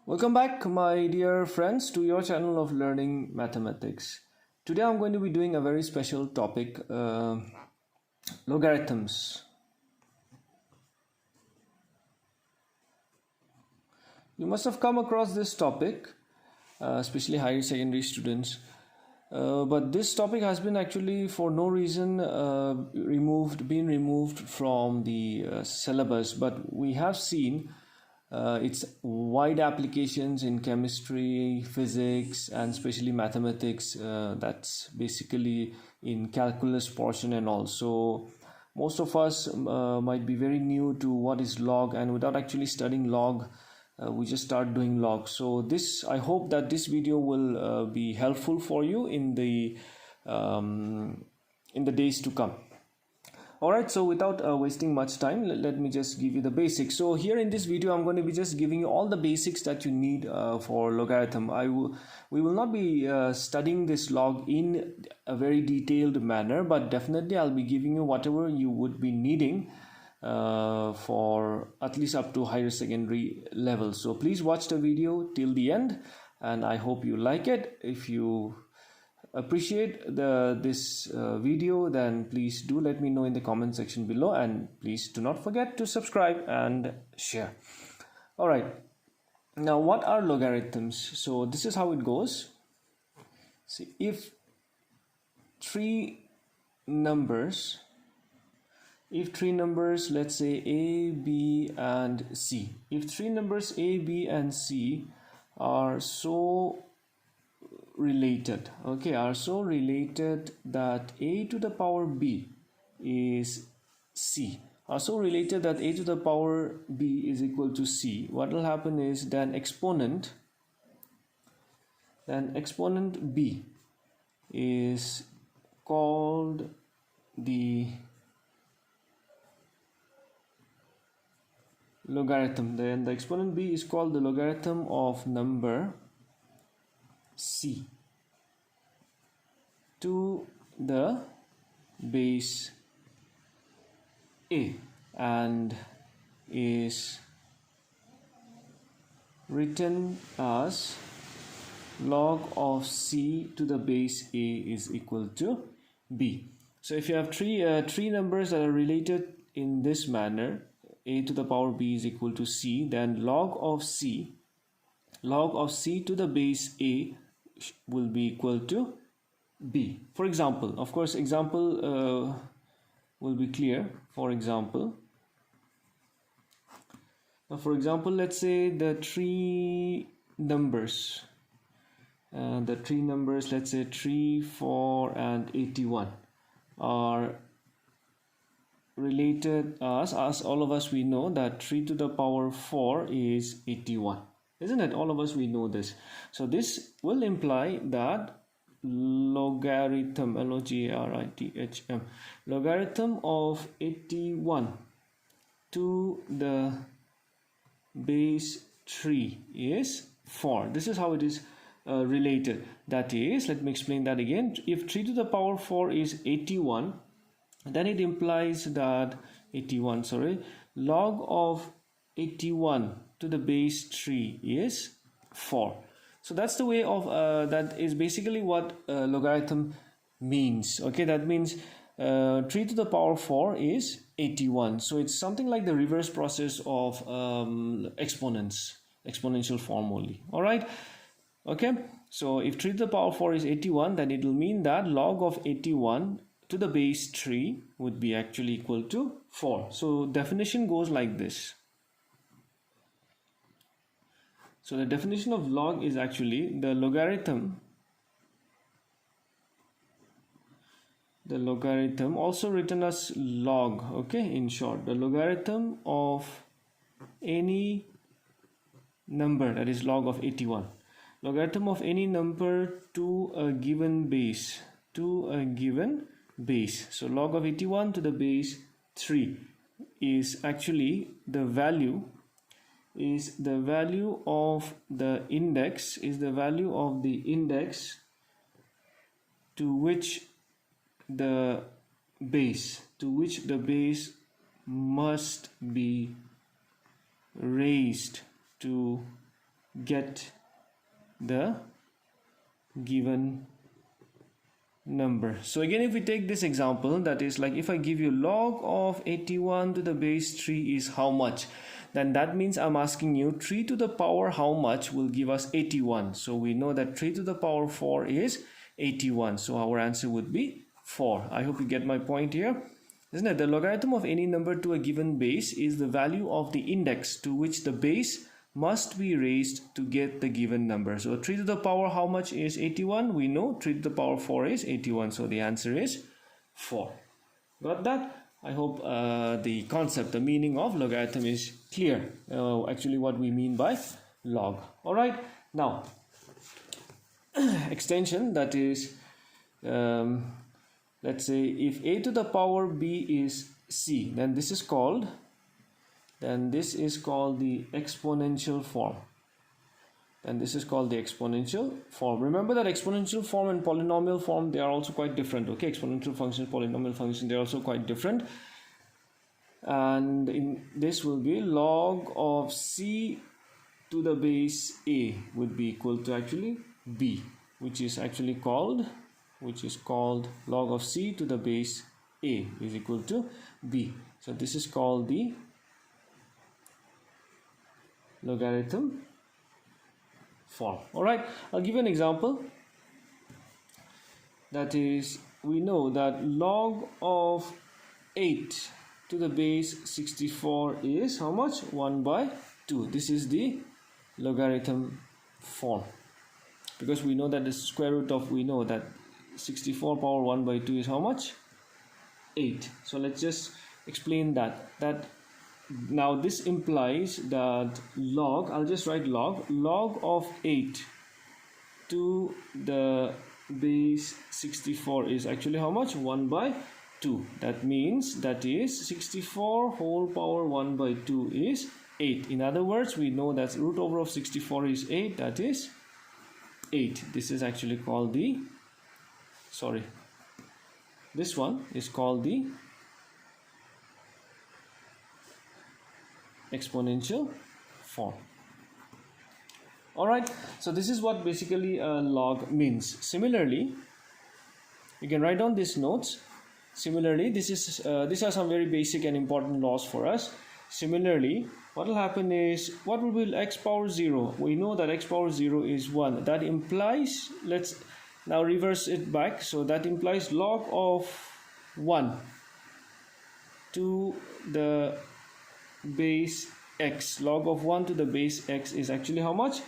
Welcome back, my dear friends, to your channel of learning mathematics. Today I'm going to be doing a very special topic, logarithms. You must have come across this topic, especially higher secondary students. But this topic has been actually for no reason been removed from the syllabus. But we have seen its wide applications in chemistry, physics, and especially mathematics. That's basically in calculus portion, and also most of us might be very new to what is log, and without actually studying log, we just start doing log. So I hope that this video will be helpful for you in the days to come. Alright, so without wasting much time, let me just give you the basics. So here in this video, I'm going to be just giving you all the basics that you need for logarithm. We will not be studying this log in a very detailed manner, but definitely I'll be giving you whatever you would be needing for at least up to higher secondary level. So please watch the video till the end, and I hope you like it. If you appreciate this video, then please do let me know in the comment section below, and please do not forget to subscribe and share. All right, now what are logarithms? So this is how it goes. See, if three numbers, let's say a, b, and c, if three numbers a, b, and c are so related that a to the power b is c, are so related that a to the power b is equal to c, what will happen is then exponent b is called the logarithm. Then the exponent b is called the logarithm of number c to the base a, and is written as log of c to the base a is equal to b. So if you have three numbers that are related in this manner, a to the power b is equal to c, then log of c to the base a will be equal to b. For example, of course, example will be clear. For example, let's say the three numbers, let's say 3, 4, and 81 are related as all of us we know that 3 to the power 4 is 81, isn't it? All of us we know this. So this will imply that logarithm, L-O-G-A-R-I-T-H-M, logarithm of 81 to the base 3 is 4. This is how it is related. That is, let me explain that again. If 3 to the power 4 is 81, then it implies that log of 81 to the base 3 is 4. So that's the way of that is basically what logarithm means. Okay, that means 3 to the power 4 is 81. So it's something like the reverse process of exponents, exponential form only. All right. Okay, so if 3 to the power 4 is 81, then it will mean that log of 81 to the base 3 would be actually equal to 4. So definition goes like this. So the definition of log is actually the logarithm, also written as log, okay, in short, the logarithm of any number, that is log of 81, logarithm of any number to a given base, so log of 81 to the base 3 is actually the value of the index, to which the base must be raised to get the given number. So again, if we take this example, that is like if I give you log of 81 to the base 3 is how much, then that means I'm asking you 3 to the power how much will give us 81. So we know that 3 to the power 4 is 81. So our answer would be 4. I hope you get my point here. Isn't it? The logarithm of any number to a given base is the value of the index to which the base must be raised to get the given number. So 3 to the power how much is 81? We know 3 to the power 4 is 81. So the answer is 4. Got that? I hope the concept, the meaning of logarithm is clear. Actually what we mean by log. Alright, now extension, that is let's say if a to the power b is c, then this is called the exponential form. And this is called the exponential form. Remember that exponential form and polynomial form, they are also quite different. Okay, exponential function, polynomial function, they are also quite different. And in this will be log of c to the base a would be equal to actually b, which is called log of c to the base a is equal to b. So this is called the logarithm form. Alright, I'll give you an example. That is, we know that log of 8 to the base 64 is how much? 1 by 2. This is the logarithm form, because we know that the square root of, we know that 64 power 1 by 2 is how much? 8. So let's just explain that now this implies that log, I'll just write log of 8 to the base 64 is actually how much? 1 by 2. That means that is 64 whole power 1 by 2 is 8. In other words, we know that root over of 64 is 8, that is 8. This is actually called the, this one is called the exponential form. Alright, so this is what basically a log means. Similarly, you can write down these notes. Similarly, these are some very basic and important laws for us. Similarly, what will happen is, what will be x power 0? We know that x power 0 is 1. That implies, let's now reverse it back. So that implies log of 1 to the base x. Log of 1 to the base x is actually how much?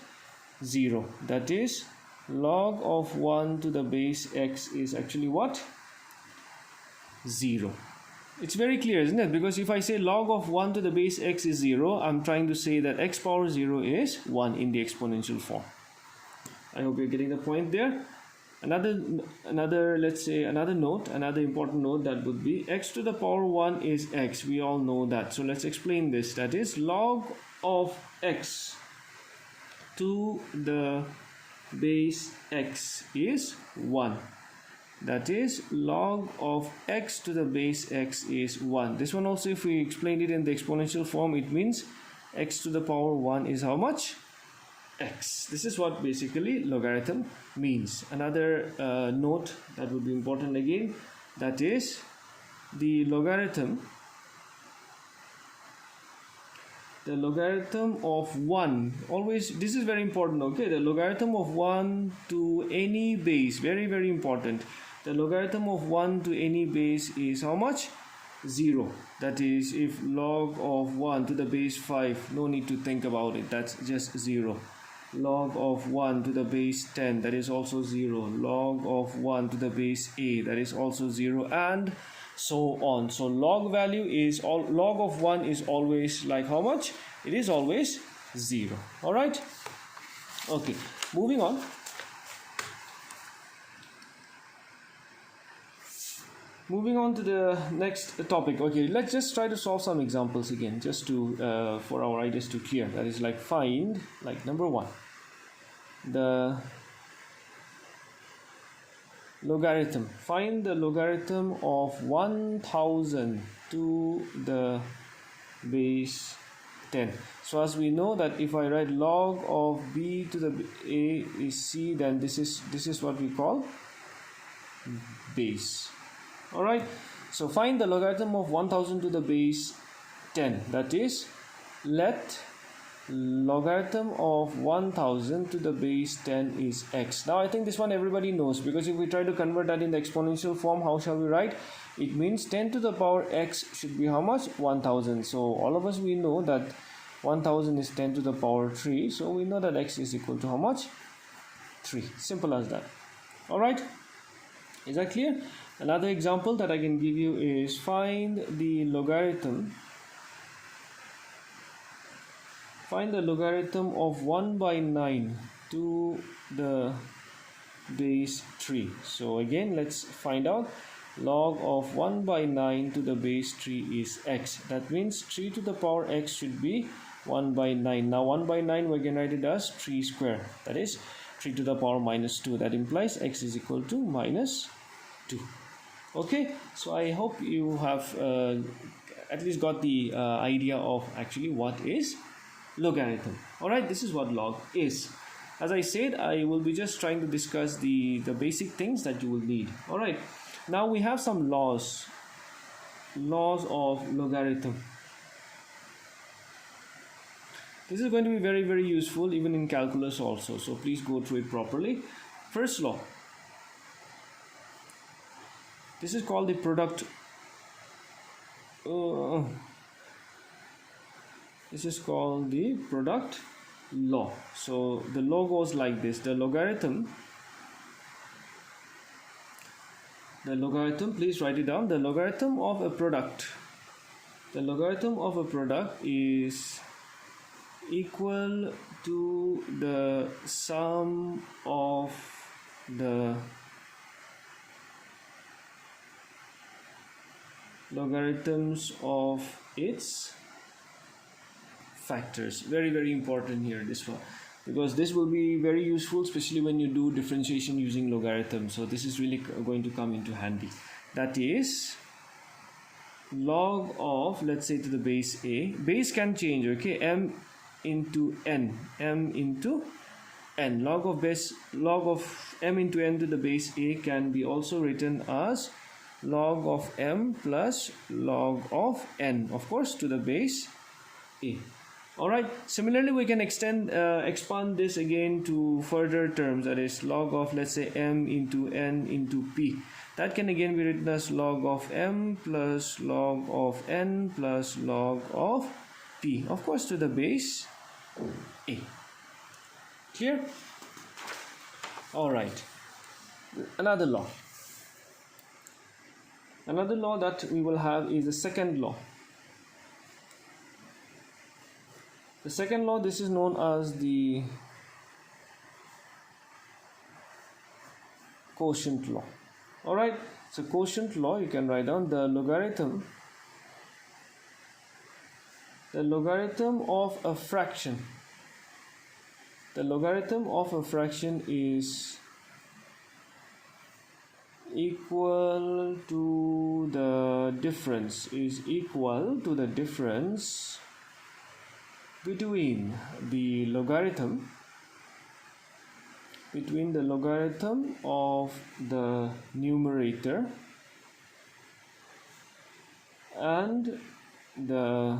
0. That is, log of 1 to the base x is actually what? 0. It's very clear, isn't it? Because if I say log of 1 to the base x is 0, I'm trying to say that x power 0 is 1 in the exponential form. I hope you're getting the point there. Another let's say another important note, that would be x to the power 1 is x. We all know that. So let's explain this. That is, log of x to the base x is 1. That is, log of x to the base x is 1. This one also, if we explain it in the exponential form, it means x to the power 1 is how much? X. This is what basically logarithm means. Another note that would be important again, that is the logarithm of 1. Always, this is very important, okay? The logarithm of 1 to any base, very, very important. The logarithm of 1 to any base is how much? 0. That is, if log of 1 to the base 5, no need to think about it, that's just 0. Log of 1 to the base 10, that is also 0. Log of 1 to the base a, that is also 0, and so on. So log of 1 is always like how much? It is always 0. Alright? Okay, moving on. Moving on to the next topic. Okay, let's just try to solve some examples again, just to for our ideas to clear. That is, like, find, like, number 1, the logarithm. Find the logarithm of 1000 to the base 10. So as we know that if I write log of b to the a is c, then this is what we call base. All right, so find the logarithm of 1000 to the base 10. That is, let logarithm of 1000 to the base 10 is x. Now I think this one everybody knows, because if we try to convert that in the exponential form, how shall we write? It means 10 to the power x should be how much? 1000. So all of us, we know that 1000 is 10 to the power 3, so we know that x is equal to how much? 3. Simple as that. All right, is that clear? Another example that I can give you is find the logarithm of 1 by 9 to the base 3. So again, let's find out. Log of 1 by 9 to the base 3 is x. That means 3 to the power x should be 1 by 9. Now 1 by 9 we can write it as 3 square. That is 3 to the power minus 2. That implies x is equal to minus 2. Okay, so I hope you have at least got the idea of actually what is logarithm. All right, this is what log is. As I said, I will be just trying to discuss the basic things that you will need. All right, now we have some laws of logarithm. This is going to be very, very useful even in calculus also, so please go through it properly. First law, this is called the product. This is called the product law. So the law goes like this: the logarithm, please write it down. The logarithm of a product is equal to the sum of the logarithms of its factors. Very, very important here, this one, because this will be very useful, especially when you do differentiation using logarithm. So this is really going to come into handy. That is log of, let's say, to the base a. Base can change, okay? M into n. Log of m into n to the base a can be also written as log of m plus log of n, of course, to the base a. All right, similarly we can expand this again to further terms, that is log of, let's say, m into n into p. That can again be written as log of m plus log of n plus log of p, of course, to the base a. Clear? All right, another law that we will have is the second law. The second law, this is known as the quotient law. All right, so quotient law, you can write down the logarithm of a fraction. The logarithm of a fraction is equal to the difference between the logarithm of the numerator and the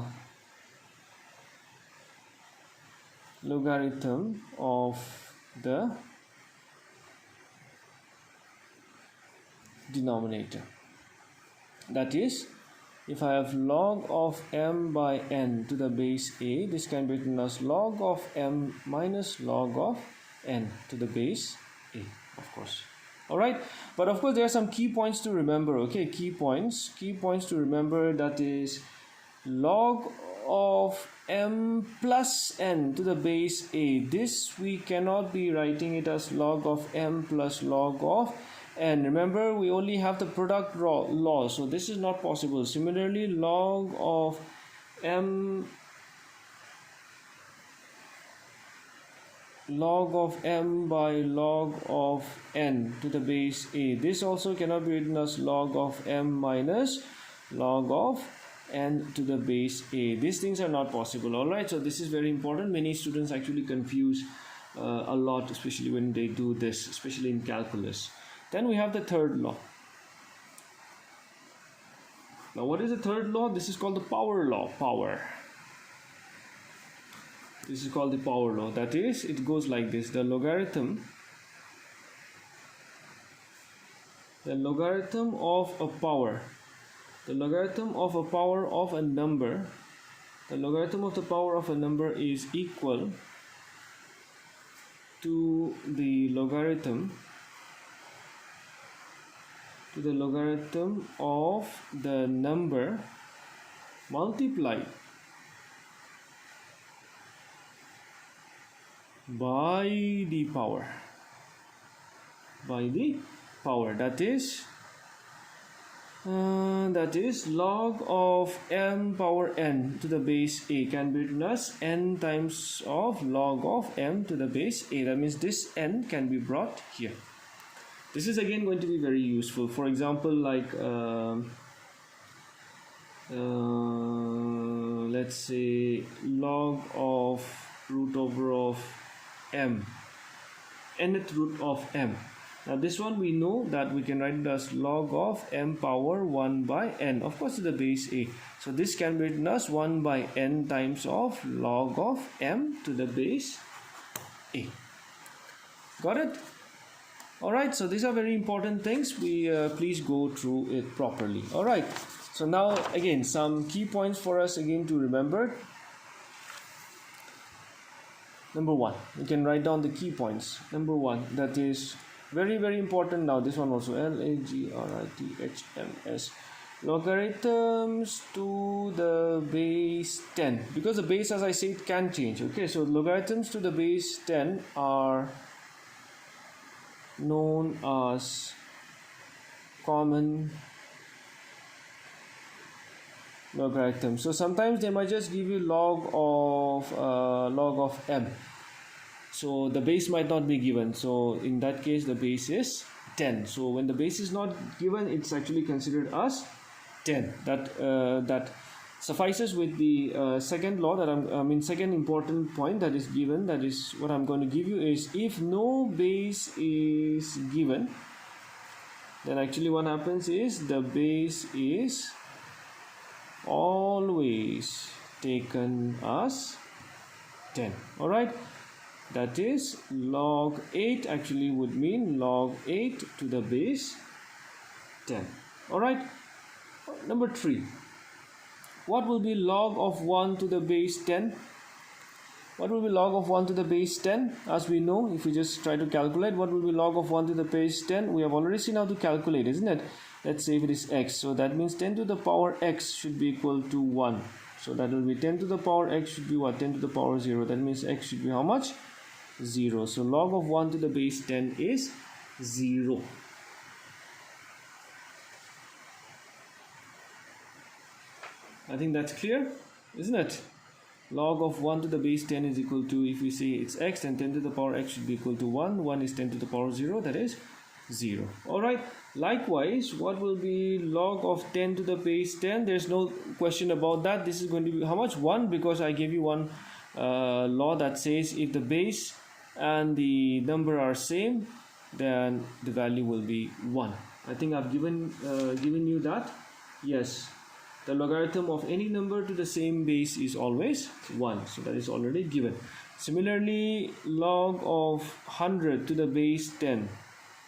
logarithm of the denominator. That is, if I have log of m by n to the base a, this can be written as log of m minus log of n to the base a, of course. All right, but of course there are some key points to remember. Okay, key points to remember, that is log of m plus n to the base a. This we cannot be writing it as log of m plus log of n. Remember, we only have the product law, so this is not possible. Similarly, log of m by log of n to the base a, this also cannot be written as log of m minus log of n to the base a. These things are not possible. All right, so this is very important. Many students actually confuse a lot, especially when they do this, especially in calculus. Then we have the third law. Now what is the third law? This is called the power law. This is called the power law. That is, it goes like this: the logarithm of a power, the logarithm of a power of a number, the logarithm of the power of a number is equal to the logarithm of the number multiplied by the power. That is log of m power n to the base a can be written as n times of log of m to the base a. That means this n can be brought here. This is again going to be very useful. For example, like let's say log of root over of m, nth root of m. Now this one we know that we can write it as log of m power 1 by n, of course to the base a. So this can be written as 1 by n times of log of m to the base a. Got it? Alright, so these are very important things. We please go through it properly. Alright, so now again some key points for us again to remember. Number 1, you can write down the key points. Number 1, that is very important. Now this one also, Logarithms, logarithms to the base 10, because the base, as I say, it can change. Okay, so logarithms to the base 10 are known as common logarithm. So sometimes they might just give you log of m, so the base might not be given. So in that case the base is 10. So when the base is not given, it's actually considered as 10. That suffices with the second law that second important point that is given. That is what I'm going to give you is, if no base is given, then actually what happens is the base is always taken as 10. All right, that is log 8 actually would mean log 8 to the base 10. All right, number 3, what will be log of 1 to the base 10? What will be log of 1 to the base 10? As we know, if we just try to calculate what will be log of 1 to the base 10, we have already seen how to calculate, isn't it? Let's say if it is x, so that means 10 to the power x should be equal to 1. So that will be 10 to the power x should be what? 10 to the power 0. That means x should be how much? 0. So log of 1 to the base 10 is 0. I think that's clear, isn't it? Log of 1 to the base 10 is equal to, if we say it's x, then 10 to the power x should be equal to 1. 1 is 10 to the power 0, that is 0. Alright, likewise, what will be log of 10 to the base 10? There's no question about that. This is going to be how much? 1, because I gave you one law that says if the base and the number are same, then the value will be 1. I think I've given you that. Yes, the logarithm of any number to the same base is always 1, so that is already given. Similarly, log of 100 to the base 10,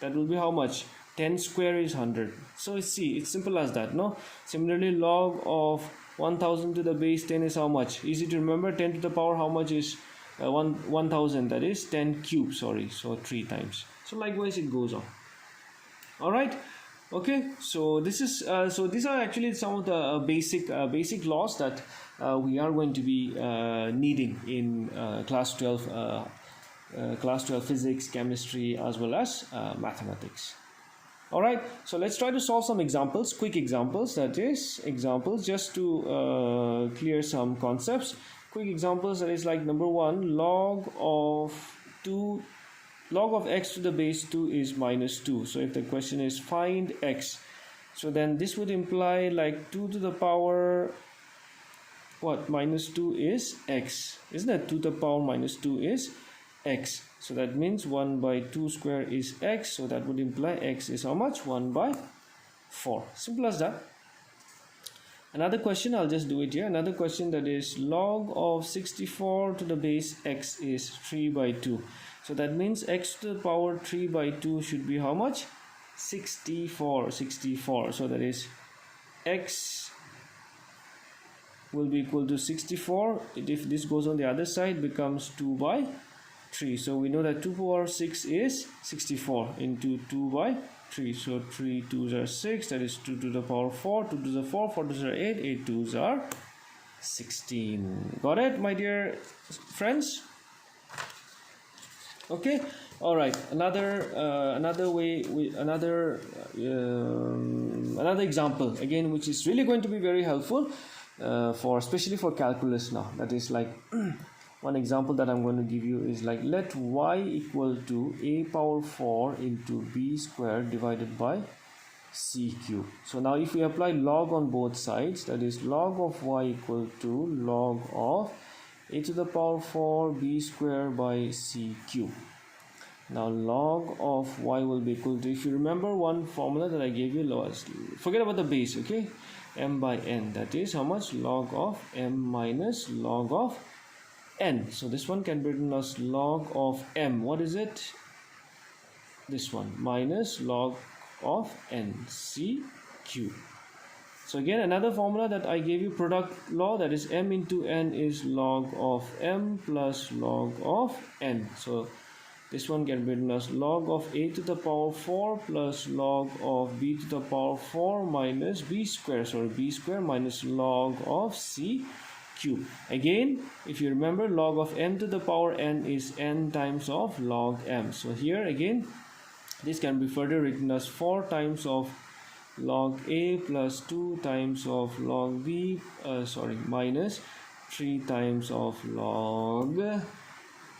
that will be how much? 10 square is 100. So see, it's simple as that, no? Similarly, log of 1000 to the base 10 is how much? Easy to remember. 10 to the power how much is 1000? That is 10 cube, sorry, so 3 times. So likewise it goes on. All right. Okay, so this is these are actually some of the basic laws that we are going to be needing in class 12 physics, chemistry, as well as mathematics. All right, so let's try to solve some examples, quick examples, that is examples just to clear some concepts. Quick examples, that is like number 1, log of x to the base 2 is minus 2. So if the question is find x, so then this would imply like 2 to the power what? Minus 2 is x, isn't it? 2 to the power minus 2 is x. So that means 1 by 2 square is x. So that would imply x is how much? 1 by 4. Simple as that. Another question, I'll just do it here. Another question, that is log of 64 to the base x is 3 by 2. So that means x to the power 3 by 2 should be how much? 64. So that is x will be equal to 64. If this goes on the other side, becomes 2 by 3. So we know that 2 power 6 is 64 into 2 by 3. So 3 2s are 6, that is 2 to the power 4, 2 to the 4, 4 2s are 8, 8 2s are 16. Got it, my dear friends? Okay, all right. Another way, another example again, which is really going to be very helpful especially for calculus now. That is like one example that I'm going to give you is like, let y equal to a power 4 into b squared divided by c cube. So now if we apply log on both sides, that is log of y equal to log of a to the power 4 b squared by c cube. Now log of y will be equal to, if you remember one formula that I gave you, forget about the base, okay, m by n, that is how much? Log of m minus log of n. So this one can be written as log of m, what is it? This one, minus log of n, c cube. So again, another formula that I gave you, product law, that is m into n is log of m plus log of n. So this one can be written as log of a to the power 4 plus log of b to the power 4 minus b square minus log of c cube. Again, if you remember, log of m to the power n is n times of log m. So here again, this can be further written as 4 times of log a plus 2 times of log b, minus 3 times of log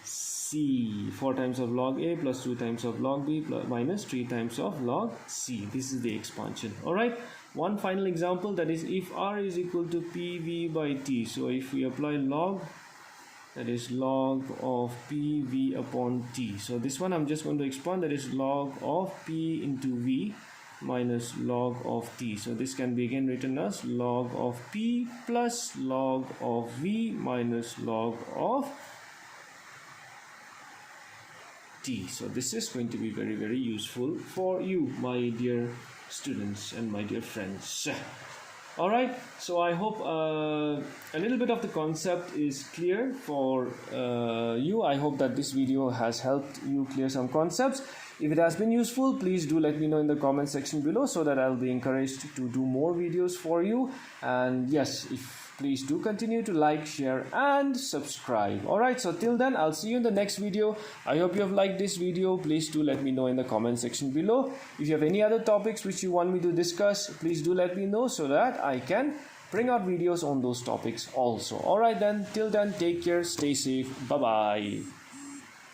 c. 4 times of log a plus 2 times of log b minus 3 times of log c. This is the expansion. Alright, one final example, that is if r is equal to pv by t. So if we apply log, that is log of pv upon t. So this one I'm just going to expand, that is log of p into v minus log of t. So this can be again written as log of p plus log of v minus log of t. So this is going to be very, very useful for you, my dear students and my dear friends. Alright, so I hope a little bit of the concept is clear for you. I hope that this video has helped you clear some concepts. If it has been useful, please do let me know in the comment section below, so that I'll be encouraged to do more videos for you. And yes, please do continue to like, share and subscribe. Alright, so till then, I'll see you in the next video. I hope you have liked this video. Please do let me know in the comment section below. If you have any other topics which you want me to discuss, please do let me know, so that I can bring out videos on those topics also. Alright then, till then, take care, stay safe, bye bye.